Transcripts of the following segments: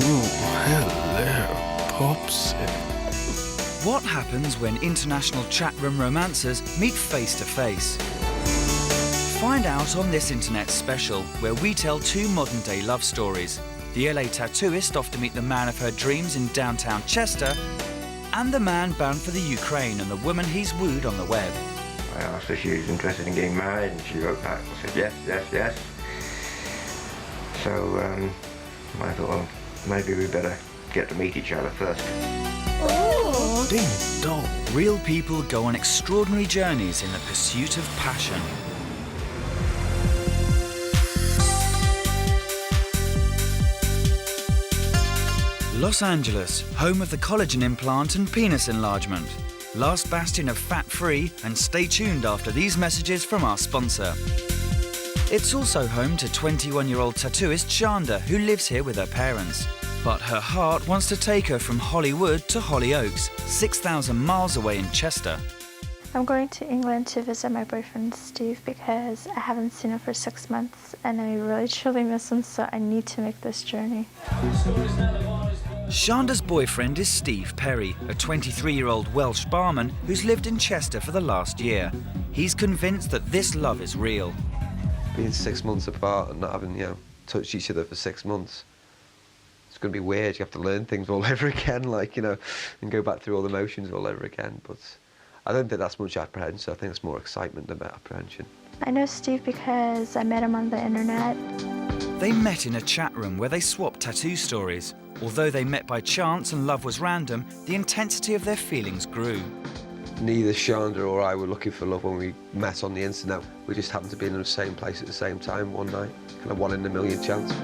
Hello, Pops. What happens when international chatroom romancers meet face to face? Find out on this internet special, where we tell two modern-day love stories. The LA tattooist off to meet the man of her dreams in downtown Chester, and the man bound for the Ukraine and the woman he's wooed on the web. I asked her if she was interested in getting married, and she wrote back and said yes, yes, yes. So I thought, well, maybe we better get to meet each other first. Oh. Ding dong. Real people go on extraordinary journeys in the pursuit of passion. Los Angeles, home of the collagen implant and penis enlargement. Last bastion of fat-free, and stay tuned after these messages from our sponsor. It's also home to 21-year-old tattooist Shanda, who lives here with her parents. But her heart wants to take her from Hollywood to Hollyoaks, 6,000 miles away in Chester. I'm going to England to visit my boyfriend Steve because I haven't seen him for 6 months and I really truly miss him, so I need to make this journey. Shanda's boyfriend is Steve Perry, a 23-year-old Welsh barman who's lived in Chester for the last year. He's convinced that this love is real. Being 6 months apart and not having, touched each other for 6 months, it's going to be weird. You have to learn things all over again, and go back through all the motions all over again. But I don't think that's much apprehension. I think it's more excitement than apprehension. I know Steve because I met him on the internet. They met in a chat room where they swapped tattoo stories. Although they met by chance and love was random, the intensity of their feelings grew. Neither Shanda or I were looking for love when we met on the internet. We just happened to be in the same place at the same time one night. Kind of 1 in a million chance.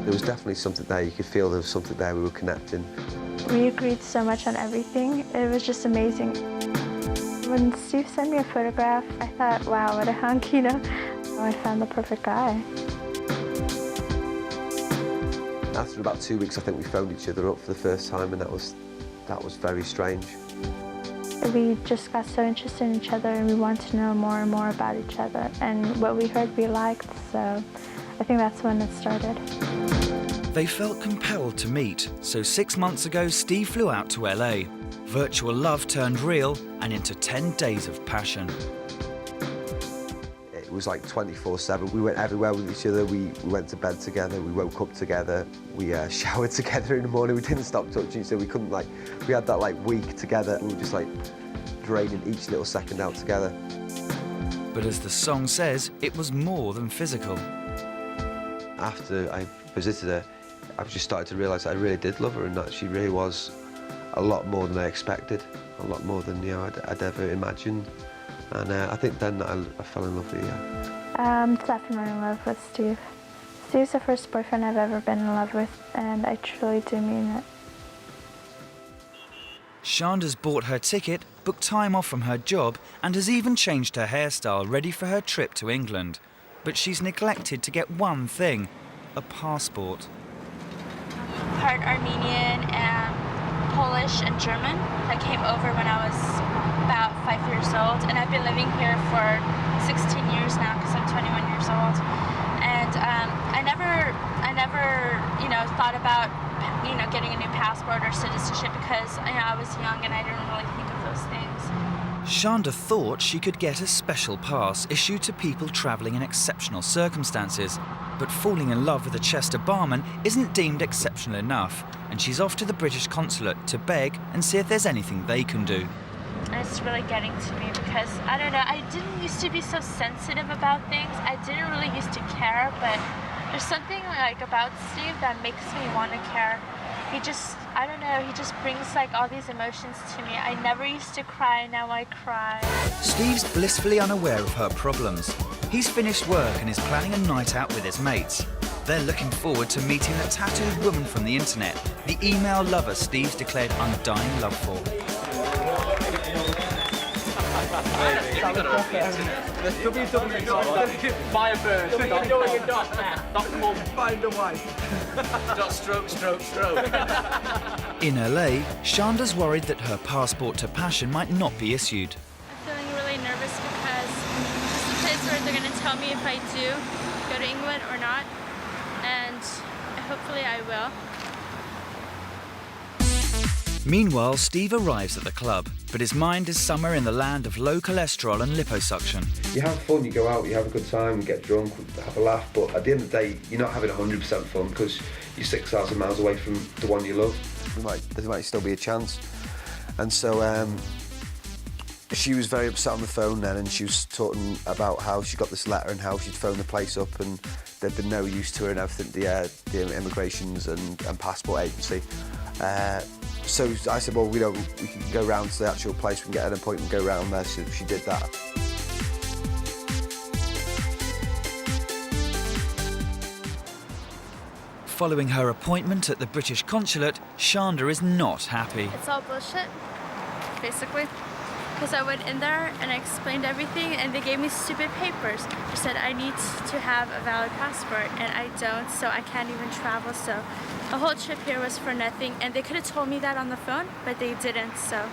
There was definitely something there. You could feel there was something there. We were connecting. We agreed so much on everything. It was just amazing. When Steve sent me a photograph, I thought, wow, what a hunk, I found the perfect guy. After about 2 weeks, I think we phoned each other up for the first time, and that was very strange. We just got so interested in each other and we wanted to know more and more about each other. And what we heard we liked, so I think that's when it started. They felt compelled to meet, so 6 months ago, Steve flew out to LA. Virtual love turned real and into 10 days of passion. It was like 24/7. We went everywhere with each other. We went to bed together. We woke up together. We showered together in the morning. We didn't stop touching each other. We couldn't we had that week together. We were just draining each little second out together. But as the song says, it was more than physical. After I visited her, I just started to realise that I really did love her and that she really was a lot more than I expected, a lot more than I'd ever imagined. And I think then I fell in love with her. I'm definitely in love with Steve. Steve's the first boyfriend I've ever been in love with, and I truly do mean it. Shanda's bought her ticket, booked time off from her job, and has even changed her hairstyle ready for her trip to England. But she's neglected to get one thing: a passport. Part Armenian and Polish and German. I came over when I was about 5 years old, and I've been living here for 16 years now because I'm 21 years old. And I never, thought about, getting a new passport or citizenship because I was young and I didn't really think of those things. Shanda thought she could get a special pass issued to people travelling in exceptional circumstances, but falling in love with a Chester barman isn't deemed exceptional enough, and she's off to the British consulate to beg and see if there's anything they can do. It's really getting to me because, I don't know, I didn't used to be so sensitive about things. I didn't really used to care, but there's something about Steve that makes me want to care. He just, I don't know, he just brings all these emotions to me. I never used to cry, now I cry. Steve's blissfully unaware of her problems. He's finished work and is planning a night out with his mates. They're looking forward to meeting a tattooed woman from the internet, the email lover Steve's declared undying love for. In LA, Shanda's worried that her passport to passion might not be issued. I'm feeling really nervous because it's a place where they're going to tell me if I do go to England or not. And if hopefully I will. Meanwhile, Steve arrives at the club, but his mind is somewhere in the land of low cholesterol and liposuction. You have fun, you go out, you have a good time, get drunk, have a laugh, but at the end of the day, you're not having 100% fun because you're 6,000 miles away from the one you love. There might still be a chance. And so she was very upset on the phone then, and she was talking about how she got this letter and how she'd phoned the place up and there'd been no use to her and everything, the immigrations and passport agency. So I said, well, we can go round to the actual place, we can get an appointment, go round there, so she did that. Following her appointment at the British consulate, Shanda is not happy. It's all bullshit, basically. Because I went in there and I explained everything and they gave me stupid papers. They said I need to have a valid passport and I don't, so I can't even travel. So the whole trip here was for nothing, and they could have told me that on the phone, but they didn't. So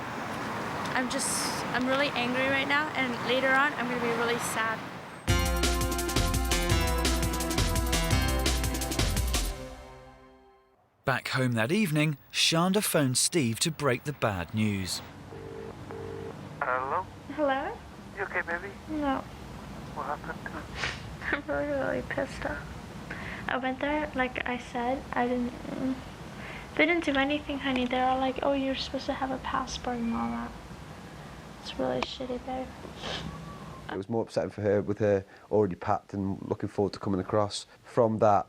I'm really angry right now, and later on I'm gonna be really sad. Back home that evening, Shanda phones Steve to break the bad news. Hello? Hello? You okay, baby? No. What happened? I'm really, really pissed off. I went there, like I said, they didn't do anything, honey. They were like, oh, you're supposed to have a passport and all that. It's really shitty, babe. It was more upsetting for her, with her already packed and looking forward to coming across. From that,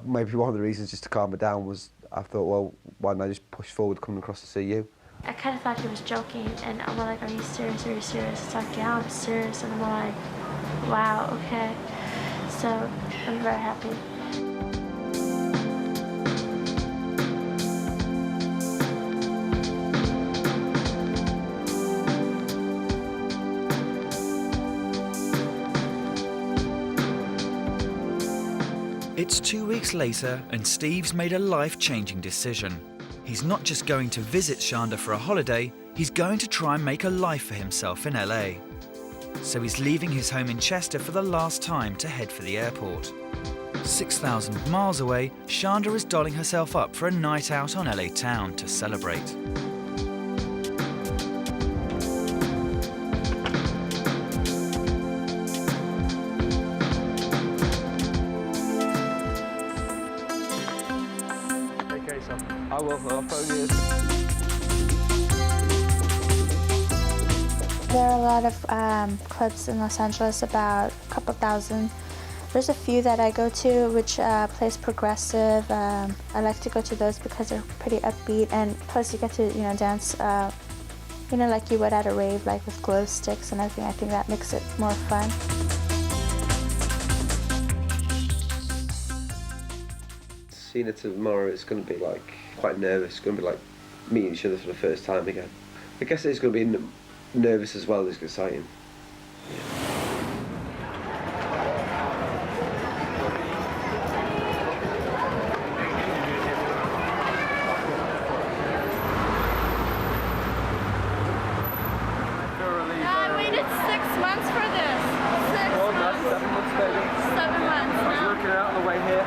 maybe one of the reasons just to calm her down was I thought, well, why don't I just push forward coming across to see you? I kind of thought he was joking, and I'm like, are you serious? Are you serious? It's like, yeah, I'm serious. And I'm like, wow, okay. So I'm very happy. It's 2 weeks later and Steve's made a life-changing decision. He's not just going to visit Shanda for a holiday, he's going to try and make a life for himself in LA. So he's leaving his home in Chester for the last time to head for the airport. 6,000 miles away, Shanda is dolling herself up for a night out on LA town to celebrate. I will, I'll phone you. There are a lot of clubs in Los Angeles, about a couple thousand. There's a few that I go to which plays progressive. I like to go to those because they're pretty upbeat, and plus you get to dance like you would at a rave, like with glow sticks and everything. I think that makes it more fun. Seeing her tomorrow, it's going to be like quite nervous. It's going to be like meeting each other for the first time again. I guess it's going to be nervous as well as exciting. I waited 6 months for this. 6 months. 7 months, baby. 7 months. I was working out on the way here.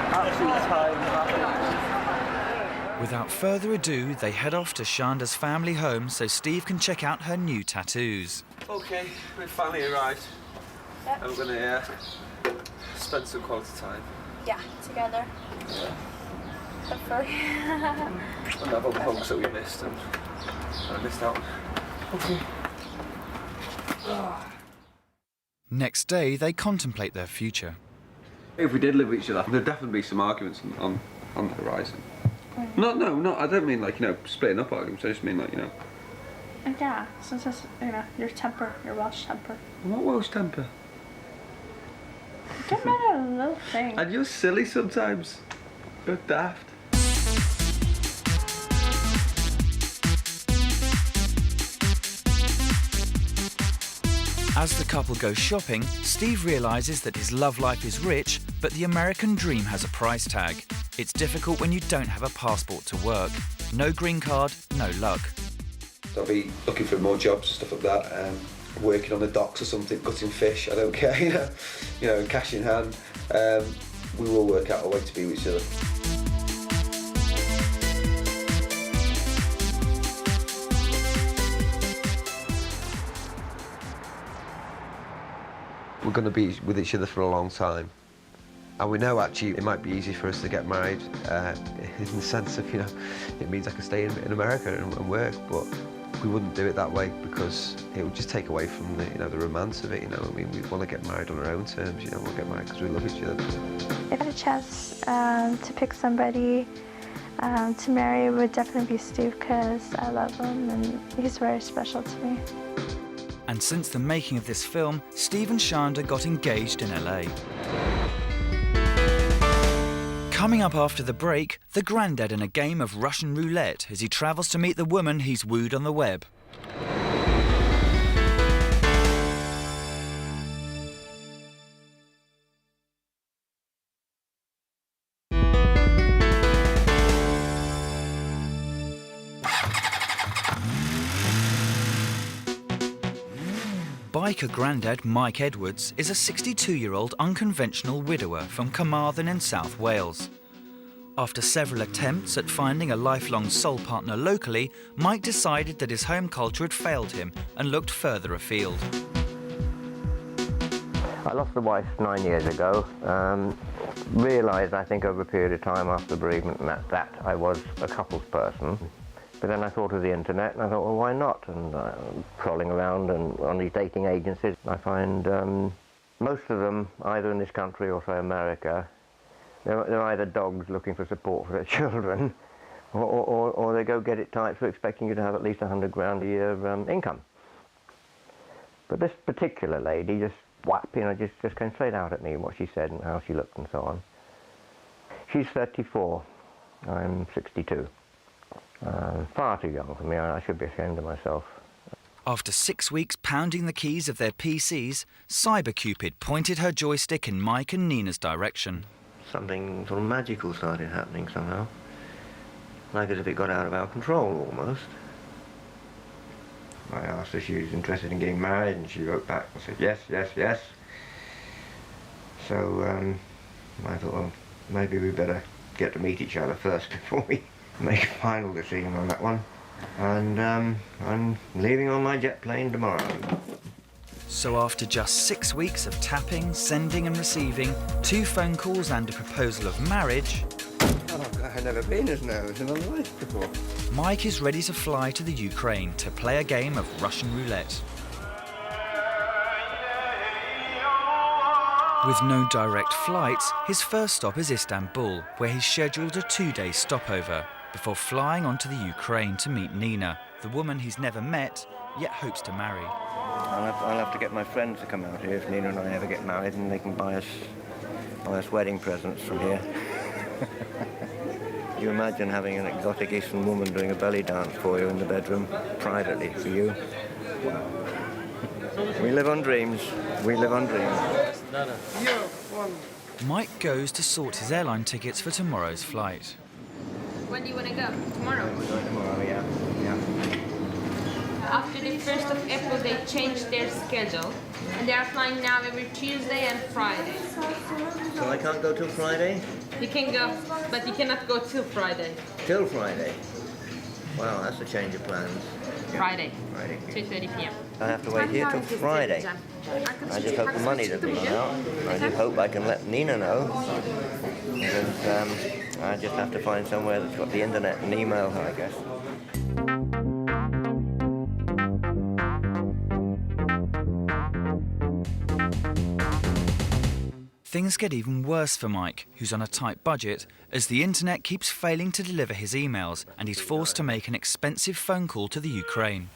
Absolute time. Without further ado, they head off to Shanda's family home so Steve can check out her new tattoos. Okay, we've finally arrived. Yep. And we're going to spend some quality time. Yeah, together. Yeah. Hopefully. And have all the hugs that we missed and I missed out. Okay. Next day, they contemplate their future. If we did live with each other, there'd definitely be some arguments on the horizon. No, I don't mean like, splitting up arguments, I just mean like, Yeah, since it's, your temper, your Welsh temper. What Welsh temper? Get mad at a little thing. And you're silly sometimes. You're daft. As the couple goes shopping, Steve realises that his love life is rich, but the American dream has a price tag. It's difficult when you don't have a passport to work. No green card, no luck. So I'll be looking for more jobs and stuff like that. Working on the docks or something, gutting fish, I don't care, cash in hand. we will work out a way to be with each other. We're going to be with each other for a long time. And we know actually it might be easy for us to get married in the sense of, you know, it means I can stay in America and work, but we wouldn't do it that way because it would just take away from the, you know, the romance of it, you know. I mean, we want to get married on our own terms, you know, we'll get married because we love each other. If I had a chance to pick somebody to marry, it would definitely be Steve because I love him and he's very special to me. And since the making of this film, Steve and Shanda got engaged in LA. Coming up after the break, the granddad in a game of Russian roulette as he travels to meet the woman he's wooed on the web. Biker granddad Mike Edwards is a 62-year-old unconventional widower from Carmarthen in South Wales. After several attempts at finding a lifelong soul partner locally, Mike decided that his home culture had failed him and looked further afield. I lost a wife 9 years ago. Realised, I think, over a period of time after bereavement that I was a couples person. But then I thought of the internet and I thought, well, why not? And crawling around and on these dating agencies, I find most of them, either in this country or, say, America, they're either dogs looking for support for their children, or they go-get-it types who are expecting you to have at least $100,000 a year income. But this particular lady just whap, you know, just came straight out at me, what she said and how she looked and so on. She's 34, I'm 62. Far too young for me. I should be ashamed of myself. After 6 weeks pounding the keys of their PCs, CyberCupid pointed her joystick in Mike and Nina's direction. Something sort of magical started happening somehow. Like as if it got out of our control, almost. I asked her if she was interested in getting married, and she wrote back and said, yes, yes, yes. So I thought, well, maybe we better get to meet each other first before we make a final decision on that one. And I'm leaving on my jet plane tomorrow. So after just 6 weeks of tapping, sending and receiving, 2 phone calls and a proposal of marriage, I've never been as nervous in my life before. Mike is ready to fly to the Ukraine to play a game of Russian roulette. With no direct flights, his first stop is Istanbul, where he's scheduled a 2-day stopover, before flying on to the Ukraine to meet Nina, the woman he's never met, yet hopes to marry. I'll have to get my friends to come out here if Nina and I ever get married, and they can buy us wedding presents from here. You imagine having an exotic Eastern woman doing a belly dance for you in the bedroom, privately for you. We live on dreams. We live on dreams. Mike goes to sort his airline tickets for tomorrow's flight. When do you want to go? Tomorrow? Tomorrow, yeah. After the 1st of April, they changed their schedule. And they are flying now every Tuesday and Friday. So I can't go till Friday? You can go, but you cannot go till Friday. Till Friday? Wow, that's a change of plans. Friday, Friday. 2:30 p.m. I have to wait here till Friday. I just hope the money doesn't run out. I just hope I can let Nina know. Because I just have to find somewhere that's got the internet and email her, I guess. Things get even worse for Mike, who's on a tight budget, as the internet keeps failing to deliver his emails and he's forced to make an expensive phone call to the Ukraine.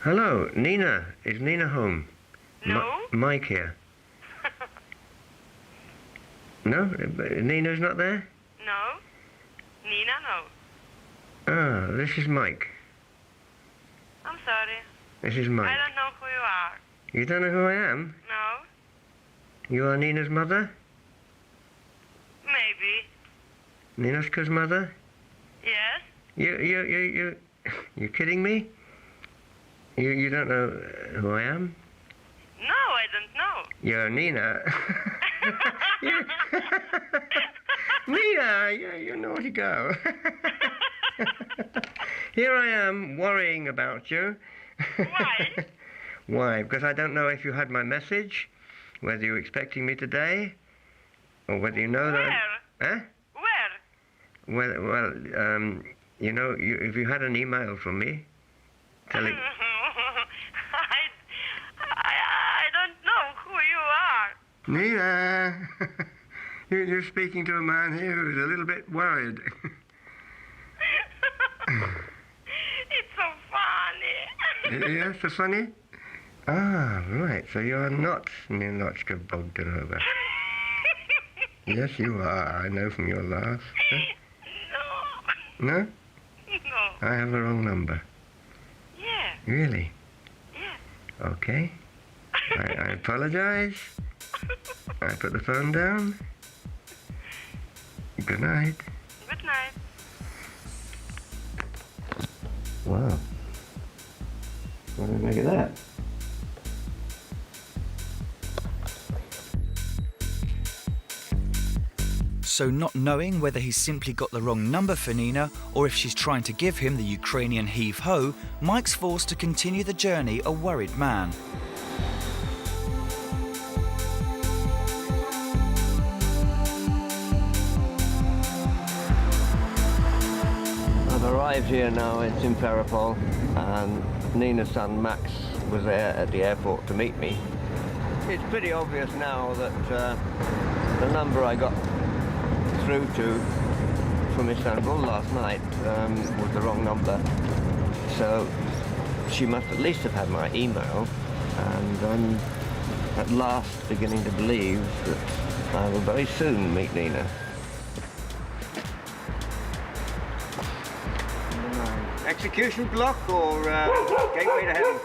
Hello, Nina. Is Nina home? No. Mike here. No? Nina's not there? No. Nina, no. Ah, this is Mike. I'm sorry. This is Mike. I don't know who you are. You don't know who I am? No. You are Nina's mother? Maybe. Ninoshka's mother? Yes. You kidding me? You don't know who I am? No, I don't know. You're Nina. Nina, you naughty girl. Here I am worrying about you. Why? Why? Because I don't know if you had my message, whether you're expecting me today, or whether you know that. Where? Huh? Where? Well, you know, if you had an email from me, telling. I don't know who you are. Nina, you're speaking to a man here who's a little bit worried. It's so funny. Yes, so funny? Ah, right. So you're not Ninochka Bogdanova. Yes, you are. I know from your laugh. Huh? No. No? No. I have the wrong number. Yeah. Really? Yeah. Okay. I apologize. I put the phone down. Good night. Good night. Wow. What do you make of that? So not knowing whether he's simply got the wrong number for Nina or if she's trying to give him the Ukrainian heave-ho, Mike's forced to continue the journey a worried man. I've arrived here now in Simferopol, and Nina's son Max was there at the airport to meet me. It's pretty obvious now that the number I got through to from Istanbul last night was the wrong number. So she must at least have had my email, and I'm at last beginning to believe that I will very soon meet Nina. Execution block or gateway to heaven?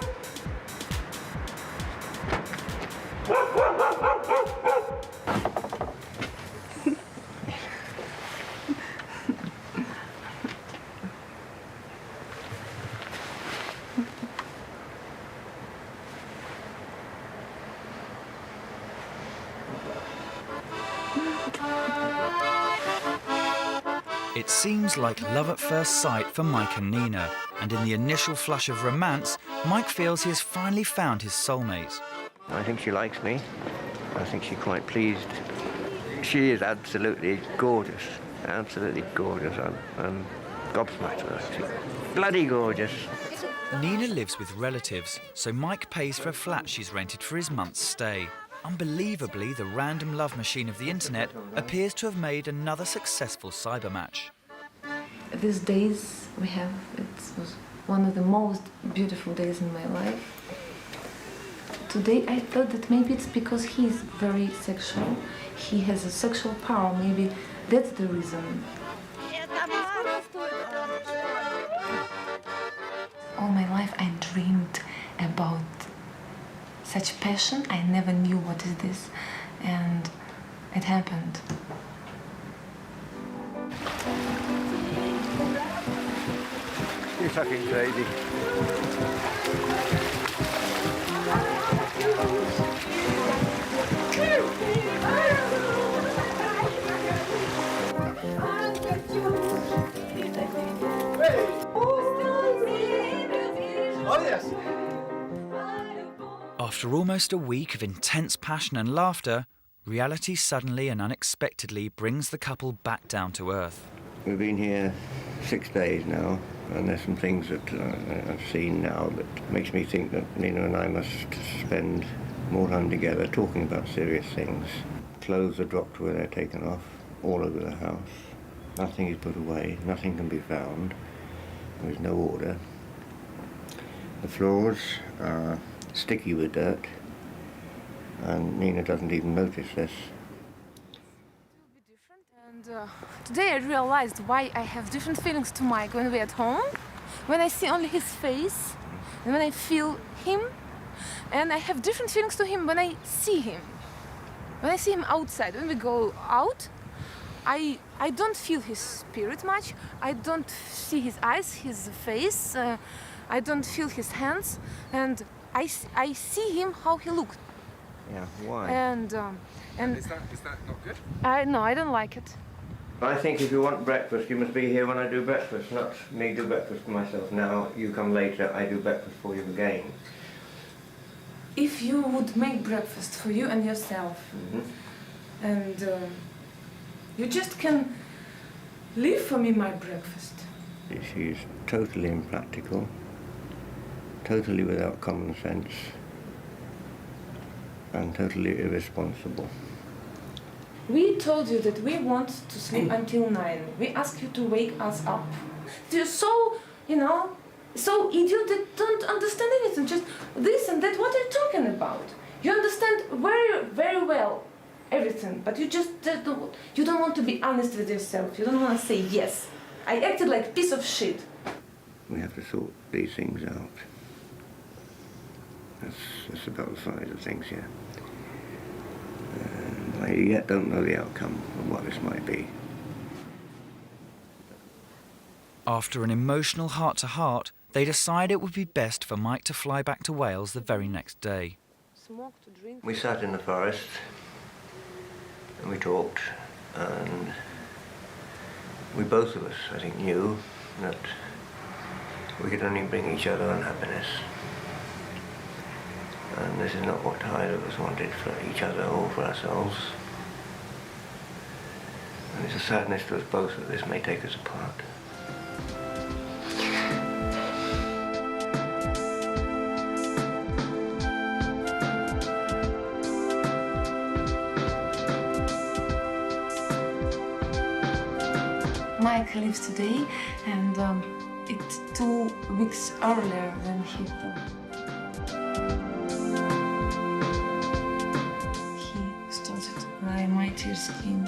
It seems like love at first sight for Mike and Nina, and in the initial flush of romance, Mike feels he has finally found his soulmate. I think she likes me. I think she's quite pleased. She is absolutely gorgeous. Absolutely gorgeous. I'm gobsmacked with her, actually. Bloody gorgeous. Nina lives with relatives, so Mike pays for a flat she's rented for his month's stay. Unbelievably, the random love machine of the internet appears to have made another successful cyber match. These days it was one of the most beautiful days in my life. Today I thought that maybe it's because he's very sexual. He has a sexual power, maybe that's the reason. All my life I dreamed about such passion. I never knew what is this, and it happened. You're fucking crazy. Oh, yes. After almost a week of intense passion and laughter, reality suddenly and unexpectedly brings the couple back down to earth. We've been here 6 days now, and there's some things that I've seen now that makes me think that Nina and I must spend more time together talking about serious things. Clothes are dropped where they're taken off, all over the house. Nothing is put away, nothing can be found. There is no order. The floors are sticky with dirt, and Nina doesn't even notice this. And today I realized why I have different feelings to Mike when we're at home, when I see only his face, and when I feel him, and I have different feelings to him when I see him. When I see him outside, when we go out, I don't feel his spirit much, I don't see his eyes, his face, I don't feel his hands, and I see him how he looked. Yeah, why? And Is that not good? I don't like it. I think if you want breakfast, you must be here when I do breakfast, not me do breakfast for myself. Now, you come later, I do breakfast for you again. If you would make breakfast for you and yourself, and you just can leave for me my breakfast. She's totally impractical, totally without common sense, and totally irresponsible. We told you that we want to sleep until 9. We asked you to wake us up. You're so, so idiot that don't understand anything. Just this and that. What are you talking about? You understand very, very well everything, but you just don't. You don't want to be honest with yourself. You don't want to say yes. I acted like a piece of shit. We have to sort these things out. That's about the size of things here. I yet don't know the outcome of what this might be. After an emotional heart-to-heart, they decide it would be best for Mike to fly back to Wales the very next day. We sat in the forest and we talked, and we both of us, I think, knew that we could only bring each other unhappiness. And this is not what either of us wanted for each other or for ourselves. And it's a sadness to us both that this may take us apart. Mike leaves today, and it's 2 weeks earlier than he thought. He started to cry, my tears came.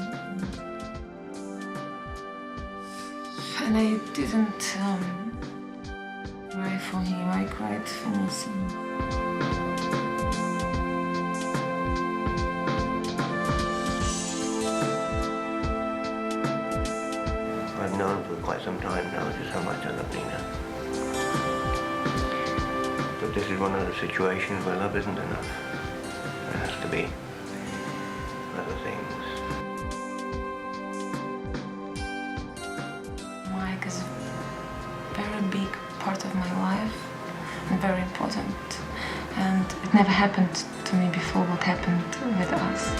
And I didn't cry for him, I cried for myself. I've known for quite some time now just how much I love Nina. But this is one of the situations where love isn't enough. There has to be other things. Mike is a very big part of my life and very important. And it never happened to me before what happened with us.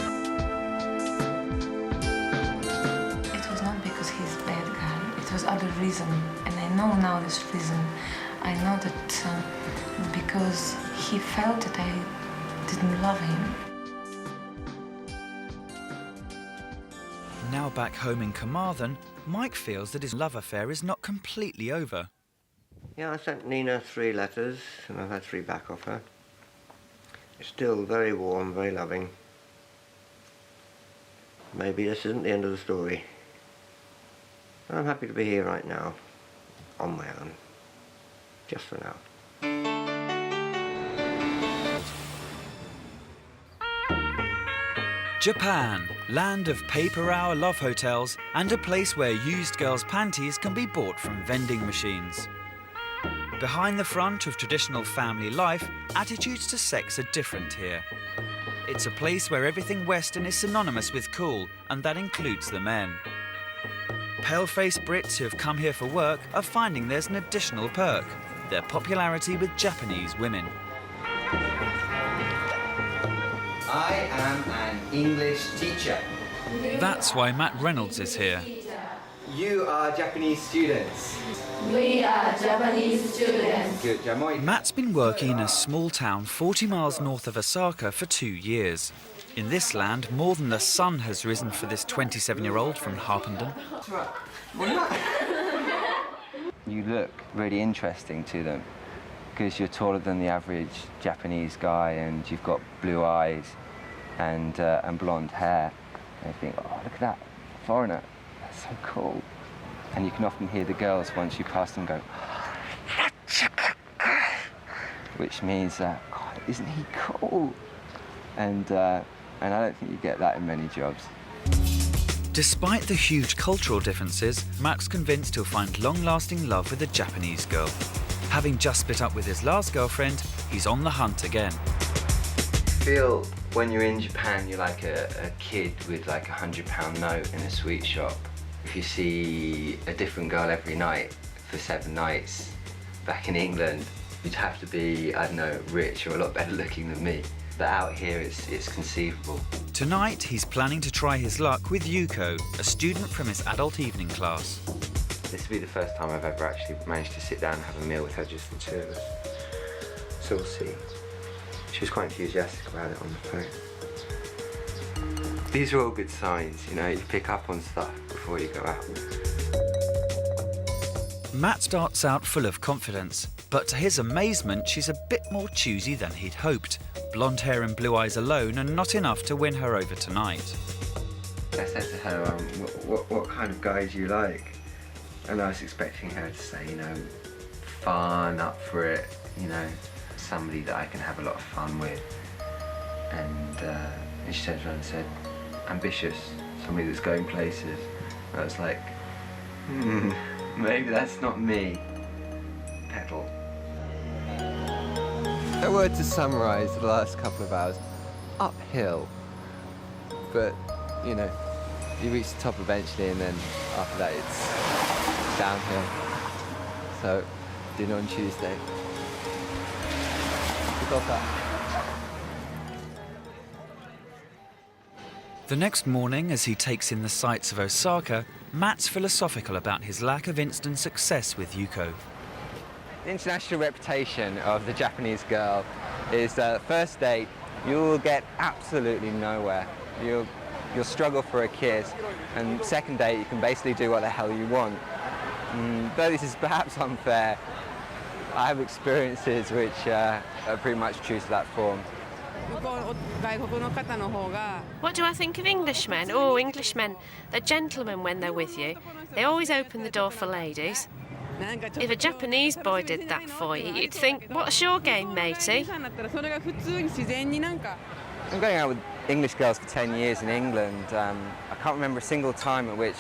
It was not because he's a bad guy, it was other reason. And I know now this reason. I know that because he felt that I didn't love him. Now back home in Carmarthen, Mike feels that his love affair is not completely over. Yeah, I sent Nina 3 letters, and I've had 3 back off her. It's still very warm, very loving. Maybe this isn't the end of the story. I'm happy to be here right now, on my own, just for now. Japan, land of paper-hour love hotels and a place where used girls' panties can be bought from vending machines. Behind the front of traditional family life, attitudes to sex are different here. It's a place where everything Western is synonymous with cool, and that includes the men. Pale-faced Brits who have come here for work are finding there's an additional perk: their popularity with Japanese women. I am an English teacher. That's why Matt Reynolds is here. You are Japanese students. We are Japanese students. Good job. Matt's been working in a small town 40 miles north of Osaka for 2 years. In this land, more than the sun has risen for this 27-year-old from Harpenden. You look really interesting to them because you're taller than the average Japanese guy, and you've got blue eyes and blonde hair. And they think, oh, look at that foreigner, that's so cool. And you can often hear the girls, once you pass them, go, which means, God, isn't he cool? And I don't think you get that in many jobs. Despite the huge cultural differences, Matt's convinced he'll find long-lasting love with a Japanese girl. Having just split up with his last girlfriend, he's on the hunt again. Feel When you're in Japan, you're like a kid with like £100 note in a sweet shop. If you see a different girl every night for 7 nights, back in England, you'd have to be, I don't know, rich or a lot better looking than me. But out here, it's conceivable. Tonight, he's planning to try his luck with Yuko, a student from his adult evening class. This will be the first time I've ever actually managed to sit down and have a meal with her, just the two of us. So we'll see. She was quite enthusiastic about it on the phone. These are all good signs, you know, you pick up on stuff before you go out. Matt starts out full of confidence, but to his amazement, she's a bit more choosy than he'd hoped. Blonde hair and blue eyes alone are not enough to win her over tonight. I said to her, what kind of guy do you like? And I was expecting her to say, you know, fun, up for it, you know, somebody that I can have a lot of fun with. And she turned around and said, ambitious, somebody that's going places. And I was like, maybe that's not me. Pedal. If I were to summarise the last couple of hours, uphill. But, you know, you reach the top eventually, and then after that it's downhill. So, dinner on Tuesday. The next morning, as he takes in the sights of Osaka, Matt's philosophical about his lack of instant success with Yuko. The international reputation of the Japanese girl is first date, you'll get absolutely nowhere. You'll struggle for a kiss, and second date, you can basically do what the hell you want. Though this is perhaps unfair, I have experiences which are pretty much true to that form. What do I think of Englishmen? Oh, Englishmen, they're gentlemen when they're with you. They always open the door for ladies. If a Japanese boy did that for you, you'd think, what's your game, matey? I'm going out with English girls for 10 years in England. I can't remember a single time at which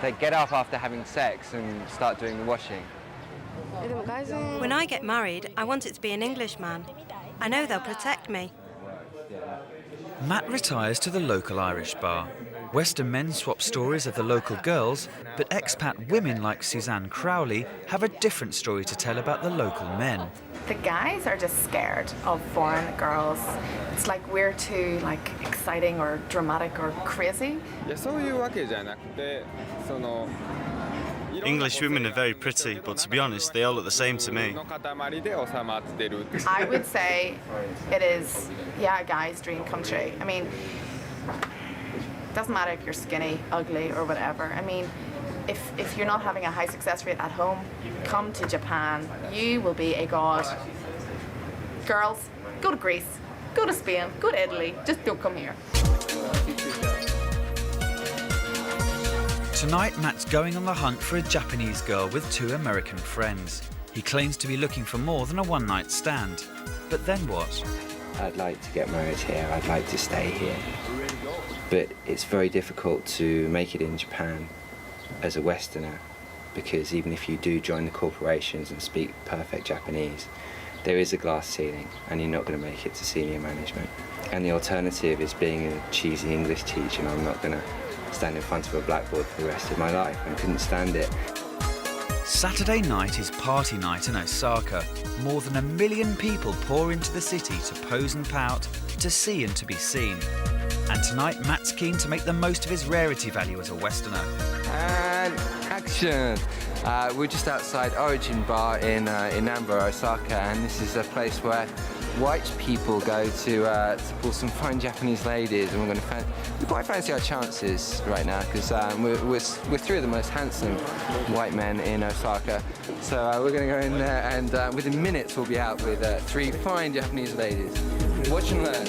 they get up after having sex and start doing the washing. When I get married, I want it to be an Englishman. I know they'll protect me. Matt retires to the local Irish bar. Western men swap stories of the local girls, but expat women like Suzanne Crowley have a different story to tell about the local men. The guys are just scared of foreign girls. It's like we're too exciting or dramatic or crazy. English women are very pretty, but to be honest, they all look the same to me. I would say it is, a guy's dream come true. I mean, it doesn't matter if you're skinny, ugly, or whatever. I mean, if you're not having a high success rate at home, come to Japan. You will be a god. Girls, go to Greece, go to Spain, go to Italy. Just don't come here. Tonight, Matt's going on the hunt for a Japanese girl with 2 American friends. He claims to be looking for more than a one-night stand. But then what? I'd like to get married here, I'd like to stay here. But it's very difficult to make it in Japan as a Westerner, because even if you do join the corporations and speak perfect Japanese, there is a glass ceiling and you're not going to make it to senior management. And the alternative is being a cheesy English teacher, and I'm not going to stand in front of a blackboard for the rest of my life. I couldn't stand it. Saturday night is party night in Osaka. More than 1 million people pour into the city to pose and pout, to see and to be seen. And tonight, Matt's keen to make the most of his rarity value as a Westerner. And action! We're just outside Origin Bar in Namba, Osaka, and this is a place where white people go to pull some fine Japanese ladies, and we quite fancy our chances right now, because we're 3 of the most handsome white men in Osaka. So we're going to go in there, and within minutes we'll be out with 3 fine Japanese ladies. Watch and learn.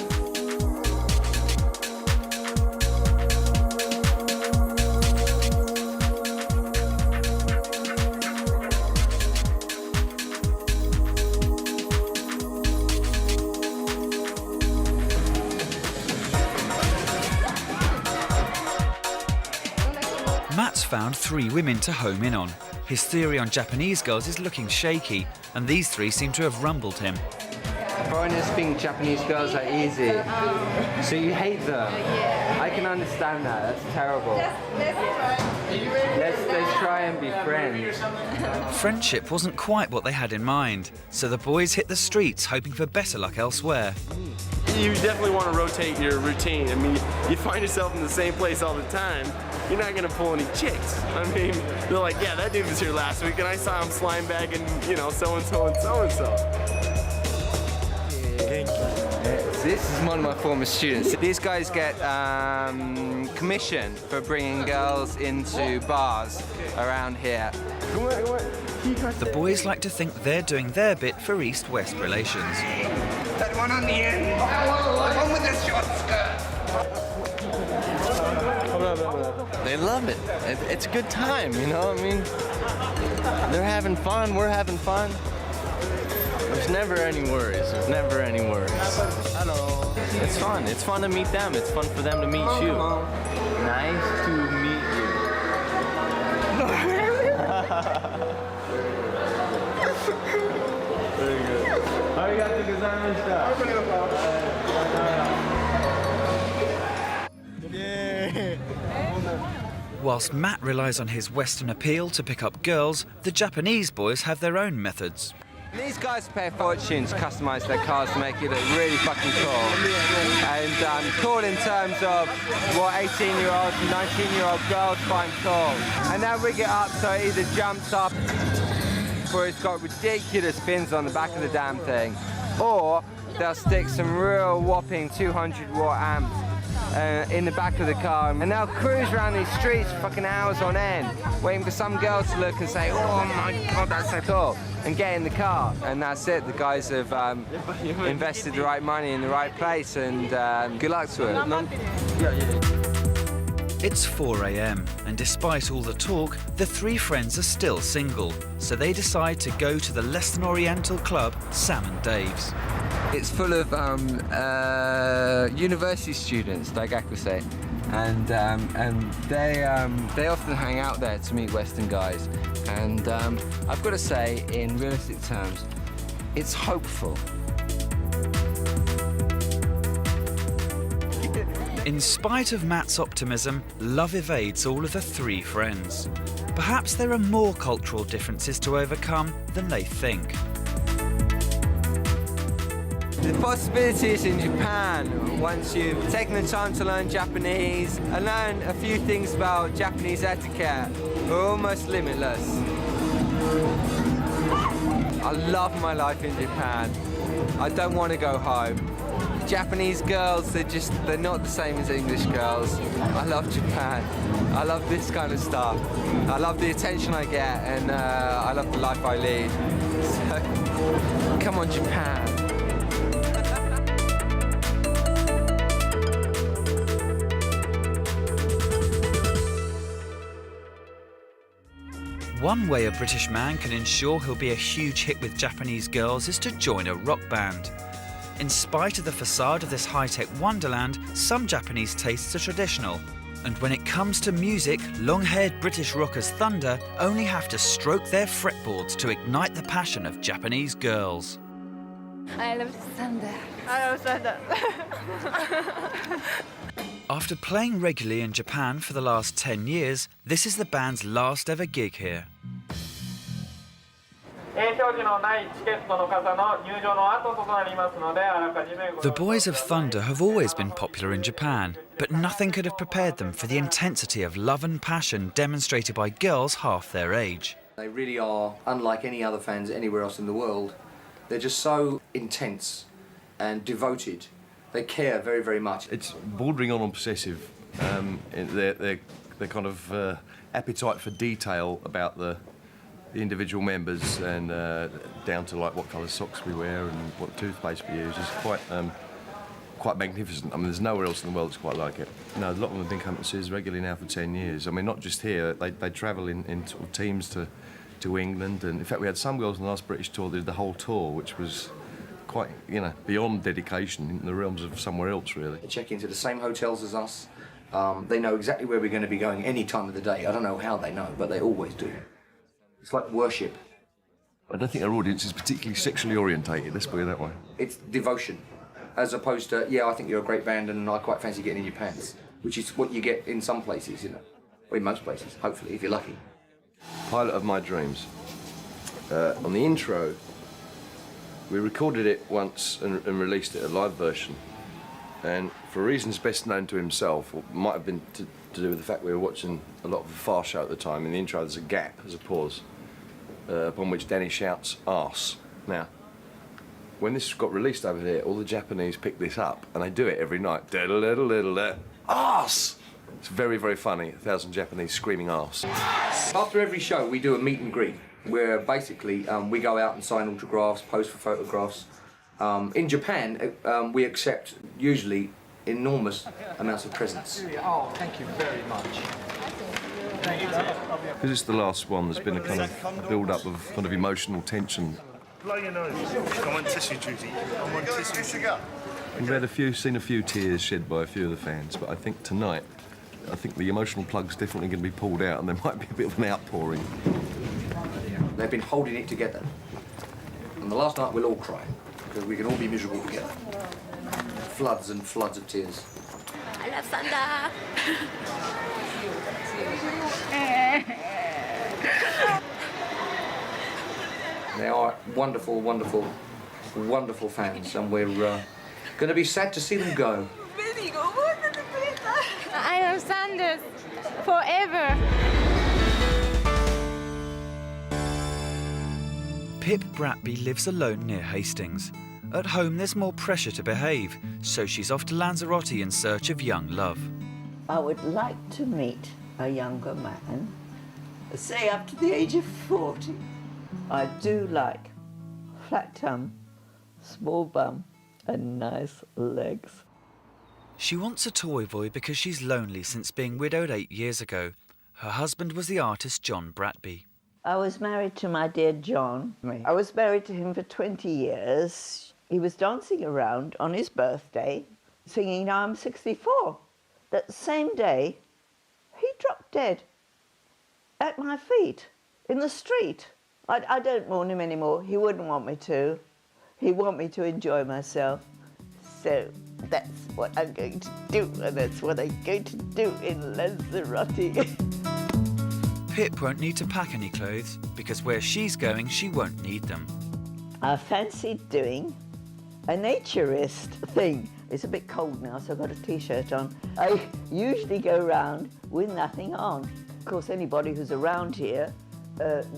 Matt's found 3 women to home in on. His theory on Japanese girls is looking shaky, and these 3 seem to have rumbled him. Foreigners think Japanese girls are easy. So you hate them? Yeah. I can understand that. That's terrible. Let's try and be friends. Friendship wasn't quite what they had in mind, so the boys hit the streets hoping for better luck elsewhere. You definitely want to rotate your routine. I mean, you find yourself in the same place all the time, you're not going to pull any chicks. I mean, they're like, yeah, that dude was here last week and I saw him slime bagging, you know, so-and-so and so-and-so. This is one of my former students. These guys get commission for bringing girls into bars around here. The boys like to think they're doing their bit for East-West relations. That one on the end. The one with the short skirt. They love it. It's a good time, you know? I mean, they're having fun, we're having fun. There's never any worries. There's never any worries. Hello. It's fun. It's fun to meet them. It's fun for them to meet you. Nice to meet you. Very good. Arigatou gozaimashita. Whilst Matt relies on his Western appeal to pick up girls, the Japanese boys have their own methods. These guys pay a fortune to customize their cars to make it look really fucking cool. And cool in terms of what 18-year-old and 19-year-old girls find cool. And they'll rig it up so it either jumps up or it's got ridiculous fins on the back of the damn thing. Or they'll stick some real whopping 200-watt amps in the back of the car, and they'll cruise around these streets for fucking hours on end, waiting for some girls to look and say, oh my god, that's so cool, and get in the car. And that's it. The guys have invested the right money in the right place, and good luck to them. It's 4 a.m, and despite all the talk, the three friends are still single, so they decide to go to the less than oriental club, Sam and Dave's. It's full of university students, Daigakusei, and they often hang out there to meet Western guys. And I've got to say, in realistic terms, it's hopeful. In spite of Matt's optimism, love evades all of the three friends. Perhaps there are more cultural differences to overcome than they think. The possibilities in Japan, once you've taken the time to learn Japanese and learn a few things about Japanese etiquette, are almost limitless. I love my life in Japan. I don't want to go home. Japanese girls, they're not the same as English girls. I love Japan. I love this kind of stuff. I love the attention I get, and I love the life I lead. So, come on, Japan. One way a British man can ensure he'll be a huge hit with Japanese girls is to join a rock band. In spite of the facade of this high-tech wonderland, some Japanese tastes are traditional. And when it comes to music, long-haired British rockers Thunder only have to stroke their fretboards to ignite the passion of Japanese girls. I love Thunder. I love Thunder. After playing regularly in Japan for the last 10 years, this is the band's last ever gig here. The boys of Thunder have always been popular in Japan, but nothing could have prepared them for the intensity of love and passion demonstrated by girls half their age. They really are unlike any other fans anywhere else in the world. They're just so intense and devoted. They care very, very much. It's bordering on obsessive. Their kind of appetite for detail about the individual members, and down to like what colour socks we wear and what toothpaste we use, is quite magnificent. I mean, there's nowhere else in the world that's quite like it. No, a lot of them have been compasses regularly now for 10 years. I mean, not just here. They travel in sort of teams to England, and in fact, we had some girls on the last British tour that did the whole tour, which was quite, beyond dedication, in the realms of somewhere else, really. They check into the same hotels as us. They know exactly where we're going to be going any time of the day. I don't know how they know, but they always do. It's like worship. I don't think our audience is particularly sexually orientated, let's put it that way. It's devotion, as opposed to, yeah, I think you're a great band and I quite fancy getting in your pants, which is what you get in some places, you know, or in most places, hopefully, if you're lucky. Pilot of My Dreams. On the intro, we recorded it once and released it, a live version. And for reasons best known to himself, or might have been to do with the fact we were watching a lot of the Far Show at the time. In the intro, there's a gap, there's a pause, upon which Danny shouts, arse. Now, when this got released over here, all the Japanese picked this up, and they do it every night. Da-da-da-da-da-da. Arse! It's very, very funny, 1,000 Japanese screaming arse. After every show, we do a meet and greet, where basically we go out and sign autographs, pose for photographs. In Japan, we accept usually enormous amounts of presents. Oh, thank you very much. Because it's the last one, there's been a kind of build-up of kind of emotional tension. Blow your nose. I want tissue, Judy. I want tissue. We've seen a few tears shed by a few of the fans, but I think tonight, I think the emotional plug's definitely going to be pulled out and there might be a bit of an outpouring. They've been holding it together. And the last night we'll all cry, because we can all be miserable together. Floods and floods of tears. I love Thunder. They are wonderful, wonderful, wonderful fans, and we're going to be sad to see them go. I love Sanders forever. Pip Bratby lives alone near Hastings. At home, there's more pressure to behave, so she's off to Lanzarote in search of young love. I would like to meet a younger man, say up to the age of 40. I do like flat tum, small bum, and nice legs. She wants a toy boy because she's lonely since being widowed 8 years ago. Her husband was the artist John Bratby. I was married to my dear John. I was married to him for 20 years. He was dancing around on his birthday, singing Now I'm 64. That same day, he dropped dead at my feet in the street. I don't mourn him anymore. He wouldn't want me to. He'd want me to enjoy myself. So that's what I'm going to do, and that's what I'm going to do in Lanzarote. Pip won't need to pack any clothes because where she's going, she won't need them. I fancied doing a naturist thing. It's a bit cold now, so I've got a T-shirt on. I usually go around with nothing on. Of course, anybody who's around here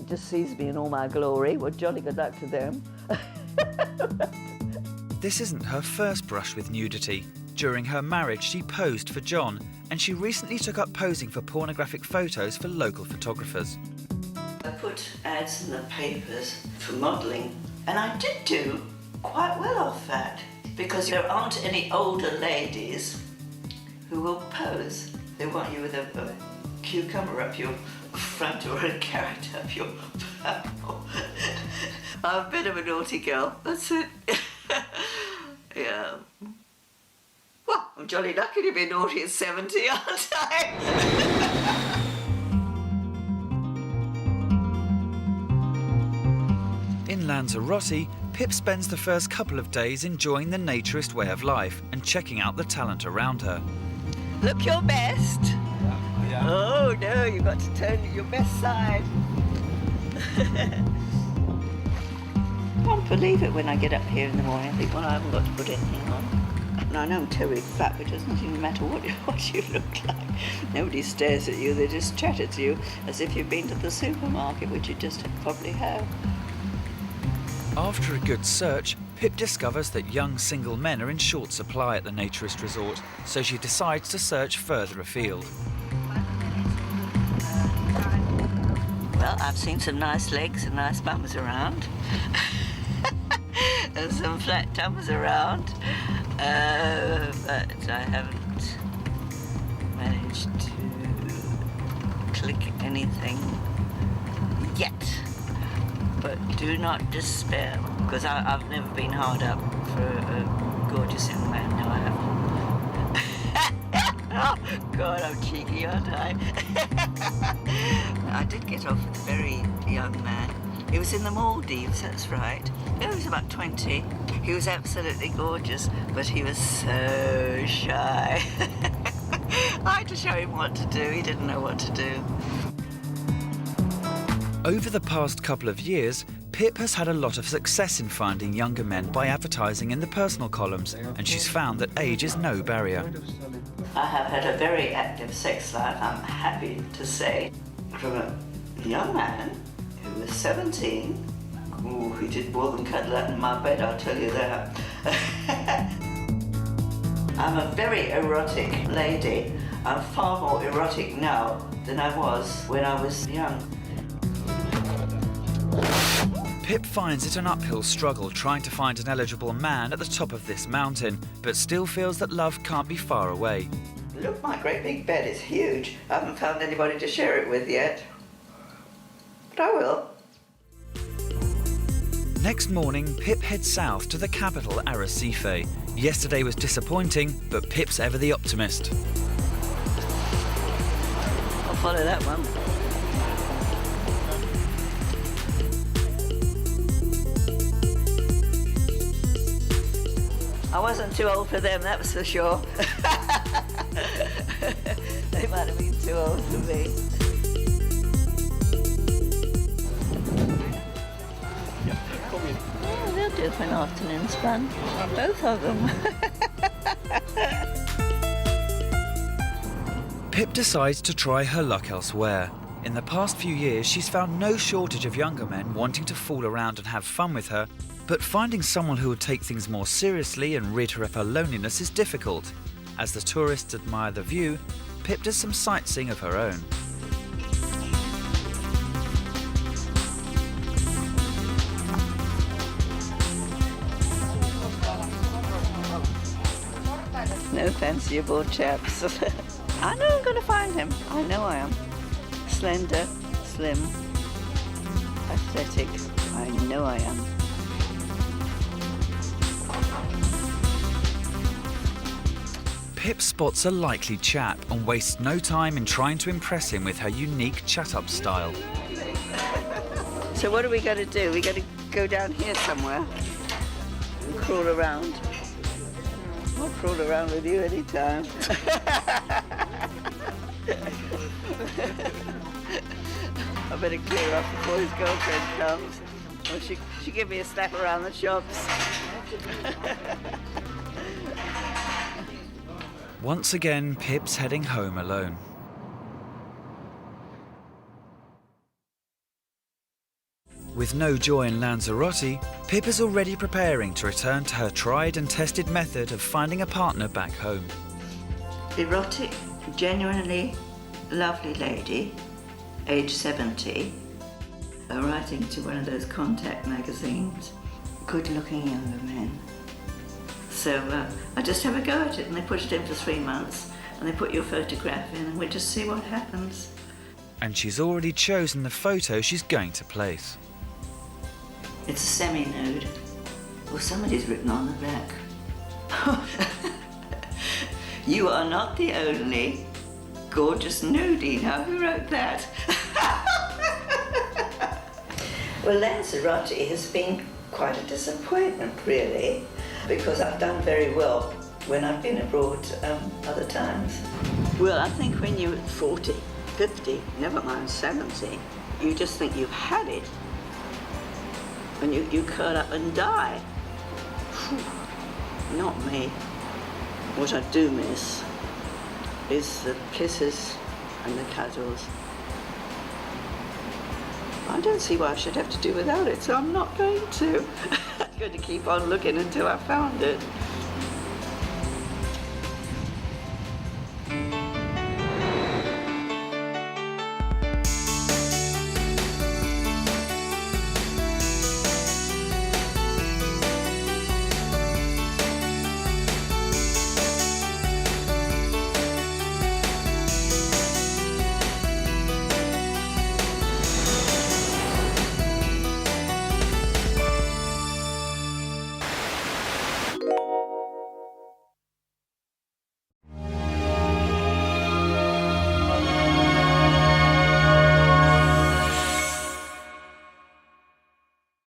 just sees me in all my glory. Well, jolly good luck to them. This isn't her first brush with nudity. During her marriage, she posed for John, and she recently took up posing for pornographic photos for local photographers. I put ads in the papers for modelling, and I did do quite well off that, because there aren't any older ladies who will pose. They want you with a cucumber up your front or a carrot up your back. I'm a bit of a naughty girl, that's it. Yeah. Well, I'm jolly lucky to be naughty at 70, aren't I? In Lanzarote, Pip spends the first couple of days enjoying the naturist way of life and checking out the talent around her. Look your best. Yeah. Oh no, you've got to turn your best side. I can't believe it when I get up here in the morning. I think, well, I haven't got to put anything on. And I know I'm terribly fat, but it doesn't even matter what you look like. Nobody stares at you, they just chat at you as if you've been to the supermarket, which you just probably have. After a good search, Pip discovers that young single men are in short supply at the naturist resort, so she decides to search further afield. Well, I've seen some nice legs and nice bums around. And some flat tums around. But I haven't managed to click anything yet. But do not despair, because I've never been hard up for a gorgeous young man. No, I haven't. Oh, God, I'm cheeky, aren't I? I did get off with a very young man. He was in the Maldives, that's right. He was about 20. He was absolutely gorgeous, but he was so shy. I had to show him what to do. He didn't know what to do. Over the past couple of years, Pip has had a lot of success in finding younger men by advertising in the personal columns, and she's found that age is no barrier. I have had a very active sex life, I'm happy to say. From a young man who was 17, ooh, he did more than cuddle up in my bed, I'll tell you that. I'm a very erotic lady. I'm far more erotic now than I was when I was young. Pip finds it an uphill struggle trying to find an eligible man at the top of this mountain, but still feels that love can't be far away. Look, my great big bed is huge. I haven't found anybody to share it with yet. But I will. Next morning, Pip heads south to the capital, Arrecife. Yesterday was disappointing, but Pip's ever the optimist. I'll follow that one. I wasn't too old for them, that was for sure. They might have been too old for me. Oh, they'll do for an afternoon's fun. Both of them. Pip decides to try her luck elsewhere. In the past few years, she's found no shortage of younger men wanting to fool around and have fun with her, but finding someone who would take things more seriously and rid her of her loneliness is difficult. As the tourists admire the view, Pip does some sightseeing of her own. No fancy aboard, chaps. I know I'm going to find him. I know I am. Slender, slim, athletic. I know I am. Pip spots a likely chap and wastes no time in trying to impress him with her unique chat-up style. So what are we going to do? We're going to go down here somewhere and crawl around. I'll crawl around with you anytime. I better clear off before his girlfriend comes. Or she give me a slap around the shops. Once again, Pip's heading home alone. With no joy in Lanzarote, Pip is already preparing to return to her tried and tested method of finding a partner back home. Erotic, genuinely lovely lady, age 70, writing to one of those contact magazines. Good-looking younger men. So I just have a go at it, and they put it in for 3 months, and they put your photograph in, and we just see what happens. And she's already chosen the photo she's going to place. It's a semi-nude. Well, somebody's written on the back. You are not the only gorgeous nudie. Now, who wrote that? Well, Lanzarote has been quite a disappointment, really, because I've done very well when I've been abroad other times. Well, I think when you're 40, 50, never mind 70, you just think you've had it. And you curl up and die. Whew. Not me. What I do miss is the kisses and the cuddles. I don't see why I should have to do without it, so I'm not going to. I'm going to keep on looking until I found it.